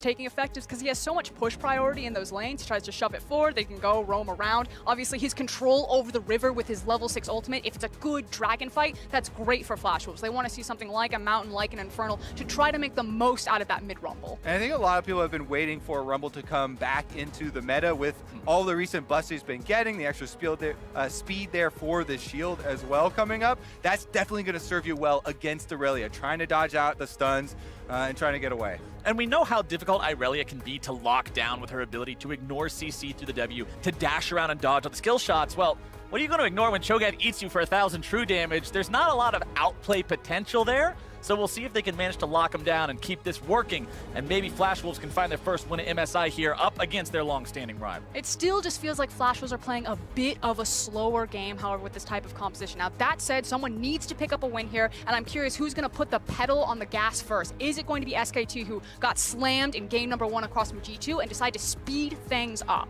taking effect is because he has so much push priority in those lanes. He tries to shove it forward, they can go roam around. Obviously, his control over the river with his level 6 ultimate, if it's a good dragon fight, that's great for Flash Wolves. They want to see something like a Mountain, like an Infernal, to try to make the most out of that mid-rumble. And I think a lot of people have been waiting for Rumble to come back into the meta with all the recent busts he's been getting, the extra speed there for the shield as well coming up. That's definitely going to serve you well against Aurelia, trying to dodge out the stuns and trying to get away. And we know how difficult Irelia can be to lock down with her ability to ignore CC through the W, to dash around and dodge on the skill shots. Well, what are you going to ignore when Cho'Gath eats you for 1,000 true damage? There's not a lot of outplay potential there, so we'll see if they can manage to lock him down and keep this working, and maybe Flash Wolves can find their first win at MSI here up against their long-standing rival. It still just feels like Flash Wolves are playing a bit of a slower game, however, with this type of composition. Now, that said, someone needs to pick up a win here, and I'm curious who's going to put the pedal on the gas first. Is it going to be SKT, who got slammed in game number 1 across from G2 and decide to speed things up?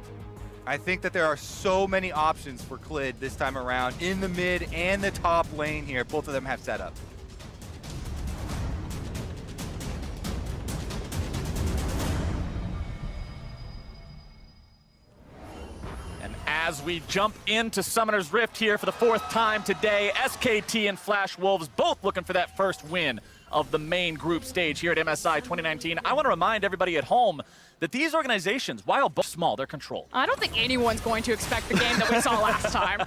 I think that there are so many options for Clid this time around in the mid and the top lane here. Both of them have setup. As we jump into Summoner's Rift here for the 4th time today, SKT and Flash Wolves both looking for that first win of the main group stage here at MSI 2019. I want to remind everybody at home that these organizations, while both small, they're controlled. I don't think anyone's going to expect the game that we saw last time.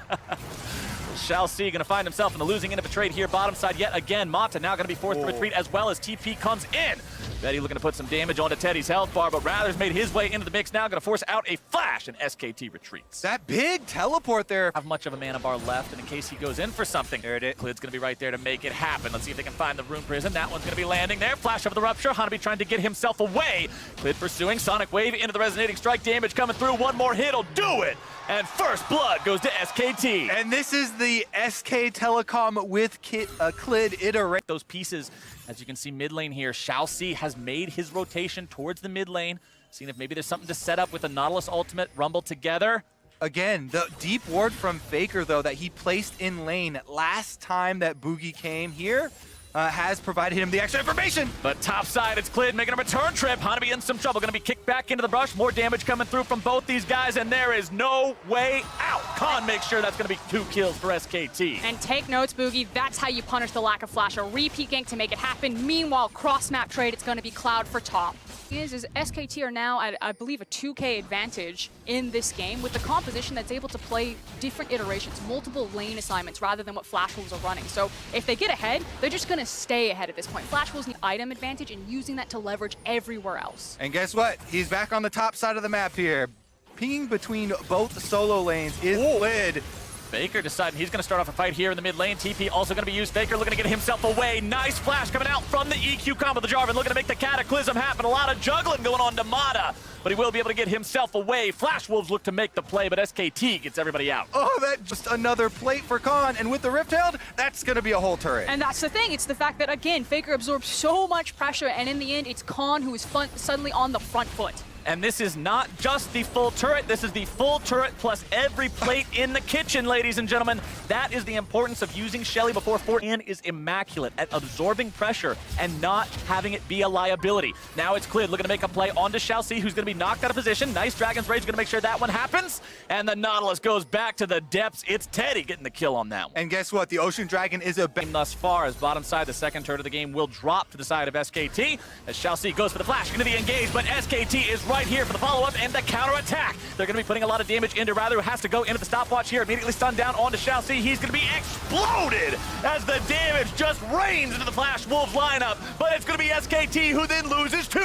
Shall see, going to find himself in the losing end of a trade here, bottom side yet again. Mata now going to be forced to retreat as well as TP comes in. Betty looking to put some damage onto Teddy's health bar, but Rather's made his way into the mix now, going to force out a flash, and SKT retreats. That big teleport there. Have much of a mana bar left, and in case he goes in for something, there it is. Clid's going to be right there to make it happen. Let's see if they can find the Rune Prism. That one's going to be landing there. Flash over the Rupture. Hanabi trying to get himself away. Clid pursuing. Sonic Wave into the Resonating Strike. Damage coming through. One more hit will do it. And first blood goes to SKT. And this is the SK Telecom with Clid iterate. Those pieces, as you can see mid lane here, Shall See has made his rotation towards the mid lane. Seeing if maybe there's something to set up with the Nautilus ultimate, Rumble together. Again, the deep ward from Faker, though, that he placed in lane last time that Boogie came here, has provided him the extra information. But top side, it's Clid making a return trip. Hanabi in some trouble, gonna be kicked back into the brush. More damage coming through from both these guys, and there is no way out. Khan makes sure that's gonna be 2 kills for SKT. And take notes, Boogie, that's how you punish the lack of flash. A repeat gank to make it happen. Meanwhile, cross-map trade, it's gonna be Cloud for top. Is SKT are now at, I believe, a 2K advantage in this game with the composition that's able to play different iterations, multiple lane assignments, rather than what Flash Wolves are running. So if they get ahead, they're just going to stay ahead at this point. Flash Wolves need item advantage and using that to leverage everywhere else. And guess what? He's back on the top side of the map here. Pinging between both solo lanes is Clid. Faker deciding he's going to start off a fight here in the mid lane. TP also going to be used. Faker looking to get himself away. Nice flash coming out from the EQ combo. The Jarvan looking to make the Cataclysm happen. A lot of juggling going on to Mata, but he will be able to get himself away. Flash Wolves look to make the play, but SKT gets everybody out. Oh, that just another plate for Khan. And with the Rift Held, that's going to be a whole turret. And that's the thing. It's the fact that, again, Faker absorbs so much pressure, and in the end, it's Khan who is suddenly on the front foot. And this is not just the full turret, this is the full turret plus every plate in the kitchen, ladies and gentlemen. That is the importance of using Shelly before 4 is immaculate at absorbing pressure and not having it be a liability. Now it's Clid looking to make a play onto Shall See, who's going to be knocked out of position. Nice Dragon's Rage, going to make sure that one happens. And the Nautilus goes back to the depths. It's Teddy getting the kill on that one. And guess what? The Ocean Dragon is a thus far, as bottom side, the second turret of the game will drop to the side of SKT. As Shall See goes for the flash, going to be engaged, but SKT is right here for the follow-up and the counter-attack. They're going to be putting a lot of damage into Rather, who has to go into the stopwatch here. Immediately stunned down onto Shall See. He's going to be exploded as the damage just rains into the Flash Wolves lineup. But it's going to be SKT who then loses 2.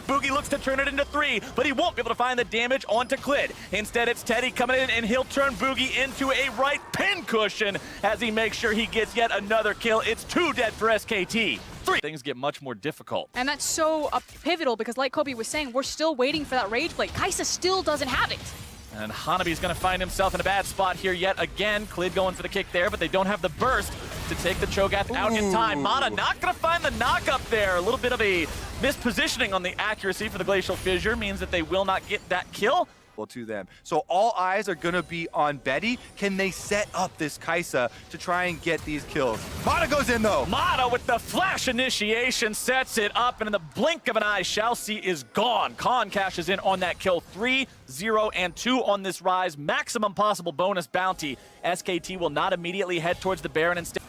Boogie looks to turn it into 3, but he won't be able to find the damage onto Clid. Instead, it's Teddy coming in, and he'll turn Boogie into a right pin cushion as he makes sure he gets yet another kill. It's 2 dead for SKT. 3. Things get much more difficult. And that's so pivotal because, like Kobe was saying, we're still waiting for that Rage Blade. Kai'Sa still doesn't have it. And Hanabi's going to find himself in a bad spot here yet again. Clid going for the kick there, but they don't have the burst to take the Cho'Gath out in time. Mata not going to find the knock up there. A little bit of a mispositioning on the accuracy for the Glacial Fissure means that they will not get that kill. to them. So all eyes are gonna be on Betty. Can they set up this Kai'Sa to try and get these kills? Mata goes in though. Mata with the flash initiation sets it up, and in the blink of an eye, Chelsea is gone. Khan cashes in on that kill. 3, 0, and 2 on this Rise. Maximum possible bonus bounty. SKT will not immediately head towards the Baron instead.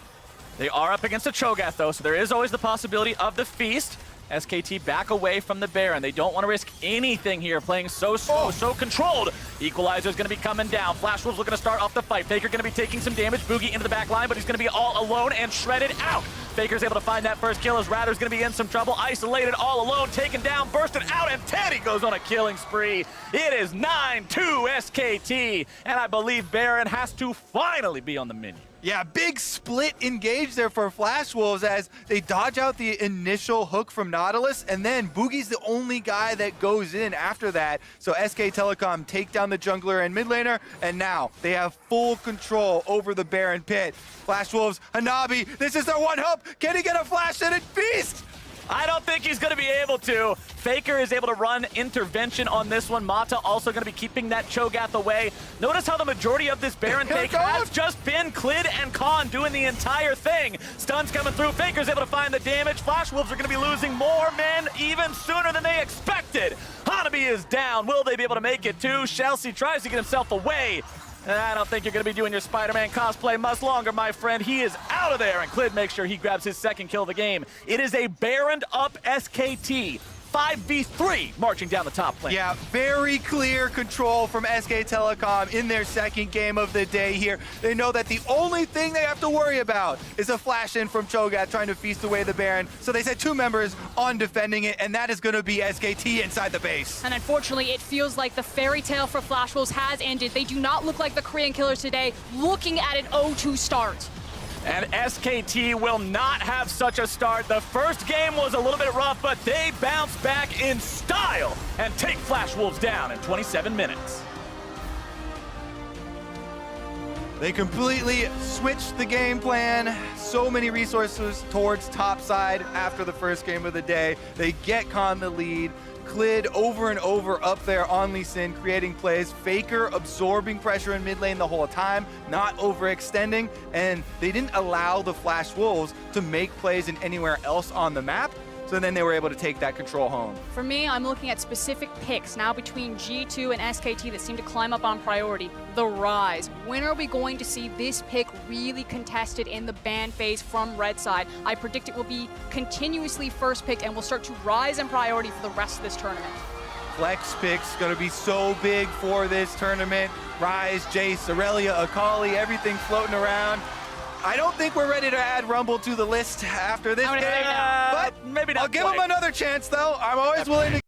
They are up against a Cho'Gath though, so there is always the possibility of the feast. SKT back away from the Baron. They don't want to risk anything here, playing so slow, so controlled. Equalizer's going to be coming down. Flash Wolves looking to start off the fight. Faker going to be taking some damage. Boogie into the back line, but he's going to be all alone and shredded out. Faker's able to find that first kill as Rather's going to be in some trouble. Isolated, all alone, taken down, bursted out, and Teddy goes on a killing spree. It is 9-2 SKT, and I believe Baron has to finally be on the menu. Yeah, big split engage there for Flash Wolves as they dodge out the initial hook from Nautilus, and then Boogie's the only guy that goes in after that. So SK Telecom take down the jungler and mid laner, and now they have full control over the Baron pit. Flash Wolves, Hanabi, this is their one hope. Can he get a flash in and feast? I don't think he's going to be able to. Faker is able to run intervention on this one. Mata also going to be keeping that Cho'Gath away. Notice how the majority of this Baron take has just been Clid and Khan doing the entire thing. Stuns coming through. Faker's able to find the damage. Flash Wolves are going to be losing more men even sooner than they expected. Hanabi is down. Will they be able to make it too? Chelsea tries to get himself away. I don't think you're going to be doing your Spider-Man cosplay much longer, my friend. He is out of there, and Clid makes sure he grabs his second kill of the game. It is a Baroned up SKT. 5v3 marching down the top lane. Yeah, very clear control from SK Telecom in their second game of the day here. They know that the only thing they have to worry about is a flash in from Cho'Gath trying to feast away the Baron. So they set 2 members on defending it, and that is going to be SKT inside the base. And unfortunately, it feels like the fairy tale for Flash Wolves has ended. They do not look like the Korean Killers today, looking at an 0-2 start. And SKT will not have such a start. The first game was a little bit rough, but they bounce back in style and take Flash Wolves down in 27 minutes. They completely switched the game plan. So many resources towards top side after the first game of the day. They get Khan the lead. Clid over and over up there on Lee Sin, creating plays. Faker absorbing pressure in mid lane the whole time, not overextending, and they didn't allow the Flash Wolves to make plays in anywhere else on the map. So then they were able to take that control home. For me, I'm looking at specific picks now between G2 and SKT that seem to climb up on priority. The Rise. When are we going to see this pick really contested in the ban phase from Red side? I predict it will be continuously first picked and will start to rise in priority for the rest of this tournament. Flex picks gonna be so big for this tournament. Rise, Jace, Aurelia, Akali, everything floating around. I don't think we're ready to add Rumble to the list after this game, but maybe not I'll give quite. him another chance though. I'm always willing to